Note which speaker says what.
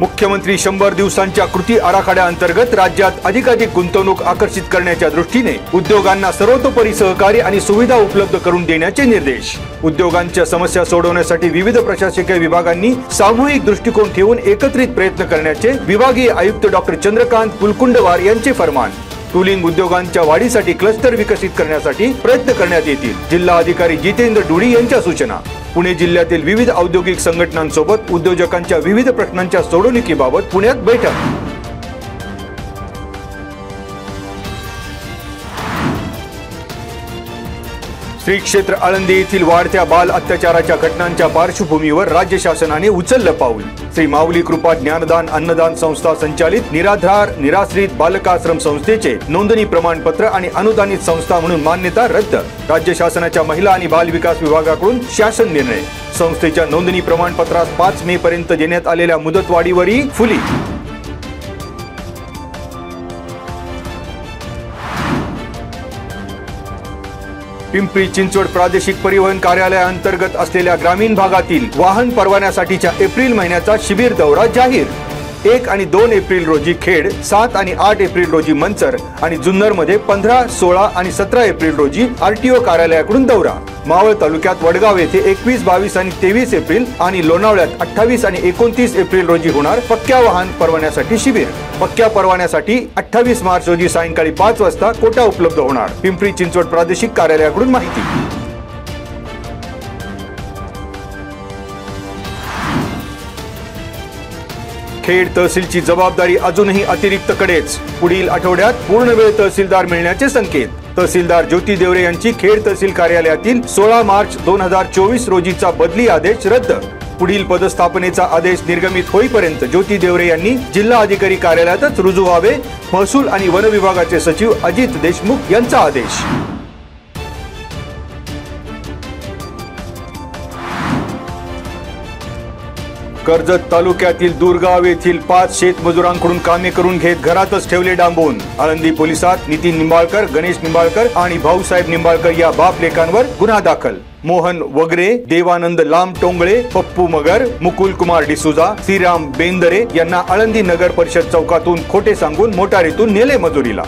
Speaker 1: मुख्यमंत्री 100 दिवसांच्या कृती आराखड्याअंतर्गत राज्यात अधिकाधिक गुंतवणूक आकर्षित करण्याच्या दृष्टीने उद्योगांना सर्वतोपरी सहकार्य आणि सुविधा उपलब्ध करून देण्याचे निर्देश। उद्योगांच्या समस्या सोडवण्यासाठी विविध प्रशासकीय विभागांनी सामूहिक दृष्टिकोन ठेवून एकत्रित प्रयत्न करण्याचे विभागीय आयुक्त डॉक्टर चंद्रकांत पुलकुंडवार यांचे फरमान। टूलिंग उद्योगांच्या वाढीसाठी क्लस्टर विकसित करण्यासाठी प्रयत्न करण्यात येतील। जिल्हा अधिकारी जितेंद्र डुडी यांच्या सूचना। पुणे जिल्ह्यातील विविध औद्योगिक संघटनांसोबत उद्योजकांच्या विविध प्रश्नांच्या सोडवणुकीबाबत पुण्यात बैठक। श्री क्षेत्र आळंदी येथील वाढत्या बाल अत्याचाराच्या घटनांच्या पार्श्वभूमीवर राज्य शासनाने उचललं पाऊल। श्री माऊली कृपा ज्ञानदान अन्नदान संस्था संचालित निराधार निराश्रित बालकाश्रम संस्थेचे नोंदणी प्रमाणपत्र आणि अनुदानित संस्था म्हणून मान्यता रद्द। राज्य शासनाच्या महिला आणि बाल विकास विभागाकडून शासन निर्णय। संस्थेच्या नोंदणी प्रमाणपत्रास 5 मे पर्यंत देण्यात आलेल्या मुदतवाढीवरही फुली। पिंपरी चिंचवड प्रादेशिक परिवहन कार्यालयाअंतर्गत असलेल्या ग्रामीण भागातील वाहन परवान्यासाठीच्या एप्रिल महिन्याचा शिबिर दौरा जाहीर। 1 आणि 2 एप्रिल रोजी खेड, 7 आणि 8 एप्रिल रोजी मंचर आणि जुन्नर मध्ये 15, 16 आणि 17 एप्रिल रोजी आरटीओ कार्यालयाकडून दौरा। मावळ तालुक्यात वडगाव येथे 21, 22 आणि 23 एप्रिल आणि लोणावळ्यात 28 आणि 29 एप्रिल रोजी होणार पक्क्या वाहन परवान्यासाठी शिबिर। पक्क्या परवान्यासाठी 28 मार्च रोजी सायंकाळी 5 वाजता कोटा उपलब्ध होणार। पिंपरी चिंचवड प्रादेशिक कार्यालयाकडून माहिती। खेड तहसीलची जबाबदारी अजूनही अतिरिक्त कडेच। पुढील आठवड्यात पूर्णवेळ तहसीलदार मिळण्याचे संकेत। तहसीलदार ज्योती देवरे यांची खेड तहसील कार्यालयातील 16 मार्च 2024 रोजीचा बदली आदेश रद्द। पुढील पदस्थापनेचा आदेश निर्गमित होईपर्यंत ज्योती देवरे यांनी जिल्हा अधिकारी कार्यालयातच रुजू व्हावे। महसूल आणि वन विभागाचे सचिव अजित देशमुख यांचा आदेश। कर्जत तालुक्यातील दुर्गाव येथील 5 शेतमजुरांकडून कामे करून घेत घरातच ठेवले डांबून। आळंदी पोलिसात नितीन निंबाळकर, गणेश निंबाळकर आणि भाऊसाहेब निंबाळकर या बाप लेकांवर गुन्हा दाखल। मोहन वगरे, देवानंद लांब टोंगळे, पप्पू मगर, मुकुल कुमार डिसूजा, श्रीराम बेंदरे यांना आळंदी नगर परिषद चौकातून खोटे सांगून मोटारीतून नेले मजुरीला।